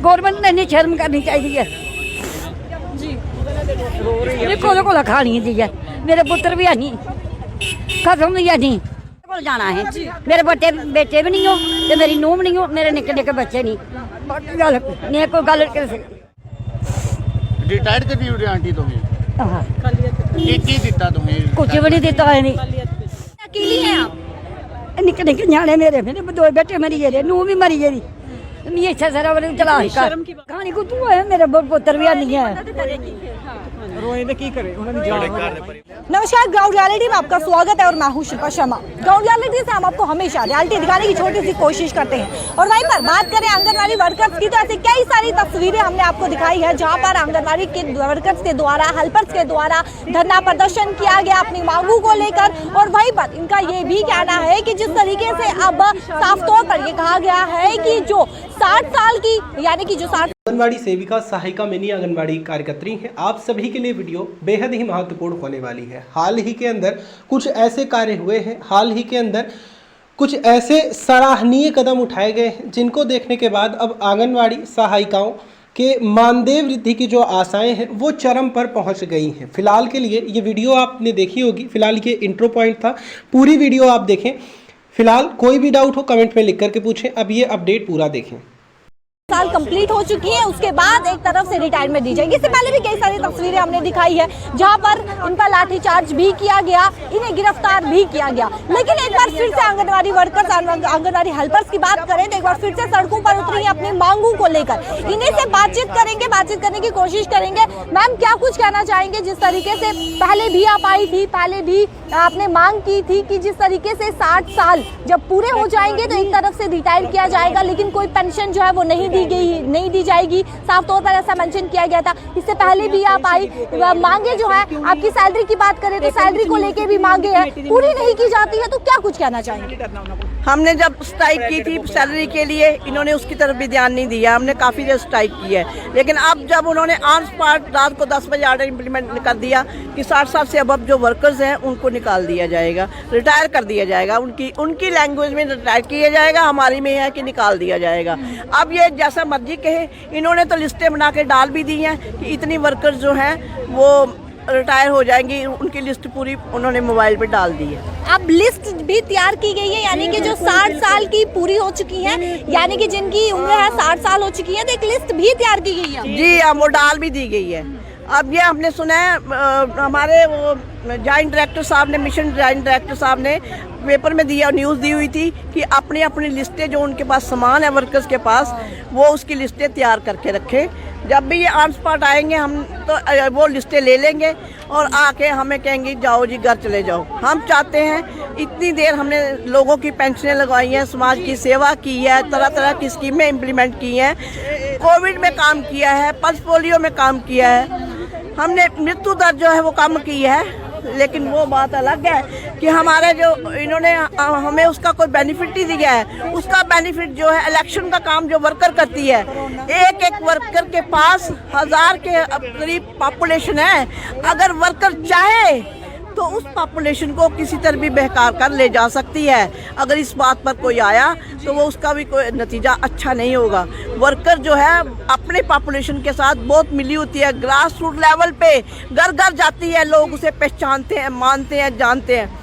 Government ने इन्नी शर्म करनी चाहिए जी कोल कोल खानी दी है। मेरे पुत्र भी है नहीं, खत्म भी है नहीं, कोल जाना है। मेरे बेटे भी नहीं हो ते मेरी नूंह भी नहीं हो, मेरे निक्के निक्के बच्चे नहीं। बाकी गल नहीं कोई गल रिटायर्ड करनी होगी आंटी तुम्हें हाँ, की दिता तुम्हें कुछ भी नहीं दिता है नहीं। अकेली हैं आप? निक्के निक्के न्याणे मेरे दो बेटे मरी गेदे, नूंह भी मरी गेदी। मैं इच्छा सारा बड़े चला शर्म की बात। कहानी को तू है, मेरा पुत्र भी नहीं है। नमस्कार, ग्राउंड रियलिटी में आपका स्वागत है और मैं हूं शिल्पा शर्मा। ग्राउंड रियलिटी से हम आपको हमेशा रियलिटी दिखाने की छोटी सी कोशिश करते हैं और वहीं पर बात करें आंगनबाड़ी वर्कर्स की तो ऐसी कई सारी तस्वीरें हमने आपको दिखाई है जहां पर आंगनबाड़ी के वर्कर्स के द्वारा, हेल्पर्स के द्वारा धरना प्रदर्शन किया गया अपनी मांगों को लेकर। और वहीं पर इनका ये भी कहना है कि जिस तरीके से अब साफ तौर पर ये कहा गया है कि जो 60 साल की यानी कि जो 60 आंगनबाड़ी सेविका, सहायिका, मिनी आंगनबाड़ी कार्यकर्त्री हैं, आप सभी के लिए वीडियो बेहद ही महत्वपूर्ण होने वाली है। हाल ही के अंदर कुछ ऐसे कार्य हुए हैं, हाल ही के अंदर कुछ ऐसे सराहनीय कदम उठाए गए हैं जिनको देखने के बाद अब आंगनबाड़ी सहायिकाओं के मानदेय वृद्धि की जो आशाएं हैं वो चरम पर पहुंच गई हैं। फिलहाल के लिए ये वीडियो आपने देखी होगी, फिलहाल ये इंट्रो पॉइंट था, पूरी वीडियो आप देखें। फिलहाल कोई भी डाउट हो कमेंट में लिख करके पूछें। अब ये अपडेट पूरा देखें। साल कंप्लीट हो चुकी है, उसके बाद एक तरफ से रिटायरमेंट दी जाएगी। इससे पहले भी कई सारी तस्वीरें हमने दिखाई है जहां पर इनका लाठीचार्ज भी किया गया, इन्हें गिरफ्तार भी किया गया। लेकिन एक बार फिर से आंगनबाड़ी वर्कर्स, आंगनबाड़ी हेल्पर्स की बात करें तो एक बार फिर से सड़कों पर उतरी अपनी मांगों को लेकर। इन्हीं से बातचीत करेंगे, बातचीत करने की कोशिश करेंगे। मैम, क्या कुछ कहना चाहेंगे? जिस तरीके से पहले भी आप आई थी, पहले भी आपने मांग की थी कि जिस तरीके से 60 साल जब पूरे हो जाएंगे तो एक तरफ से रिटायर किया जाएगा, लेकिन कोई पेंशन जो है वो नहीं दी जाएगी, साफ तौर पर ऐसा मेंशन किया गया था। इससे पहले भी आप आई, मांगे जो है आपकी सैलरी की बात करें तो सैलरी को लेके भी मांगे हैं, पूरी नहीं की जाती है, तो क्या कुछ कहना चाहेंगे? हमने जब स्ट्राइक की थी सैलरी के लिए, इन्होंने उसकी तरफ भी ध्यान नहीं दिया। हमने काफ़ी देर स्ट्राइक की है, लेकिन अब जब उन्होंने ऑन स्पॉट रात को 10 बजे ऑर्डर इम्प्लीमेंट कर दिया कि 60 साल से अब जो वर्कर्स हैं उनको निकाल दिया जाएगा, रिटायर कर दिया जाएगा, उनकी लैंग्वेज में रिटायर किया जाएगा, हमारी में है कि निकाल दिया जाएगा। अब ये जैसा मर्जी कहे, इन्होंने तो लिस्टें बना के डाल भी दी हैं कि इतनी वर्कर्स जो हैं वो रिटायर हो जाएंगी, उनकी लिस्ट पूरी उन्होंने मोबाइल पे डाल दी है। अब लिस्ट भी तैयार की गई है, यानी कि जो 60 साल की पूरी हो चुकी हैं, यानी कि जिनकी उम्र है 60 साल हो चुकी है, तो एक लिस्ट भी तैयार की गई है। जी हाँ, वो डाल भी दी गई है। अब ये हमने सुना है हमारे वो जॉइंट डायरेक्टर साहब ने, मिशन जॉइंट डायरेक्टर साहब ने पेपर में दिया, न्यूज़ दी हुई थी कि अपनी अपनी लिस्टें जो उनके पास सामान है वर्कर्स के पास, वो उसकी लिस्टें तैयार करके रखें। जब भी ये ऑन स्पॉट आएंगे हम तो वो लिस्टें ले लेंगे और आके हमें कहेंगे जाओ जी घर चले जाओ। हम चाहते हैं, इतनी देर हमने लोगों की पेंशनें लगवाई हैं, समाज की सेवा की है, तरह तरह की स्कीमें इम्प्लीमेंट की हैं, कोविड में काम किया है, पल्स पोलियो में काम किया है, हमने मृत्यु दर जो है वो कम की है। लेकिन वो बात अलग है कि हमारे जो इन्होंने हमें उसका कोई बेनिफिट नहीं दिया है। उसका बेनिफिट जो है इलेक्शन का काम जो वर्कर करती है, एक एक वर्कर के पास 1000 के करीब पॉपुलेशन है। अगर वर्कर चाहे तो उस पॉपुलेशन को किसी तरह भी बहकार कर ले जा सकती है। अगर इस बात पर कोई आया तो वो उसका भी कोई नतीजा अच्छा नहीं होगा। वर्कर जो है अपने पॉपुलेशन के साथ बहुत मिली होती है, ग्रास रूट लेवल पे घर घर जाती है, लोग उसे पहचानते हैं, मानते हैं, जानते हैं।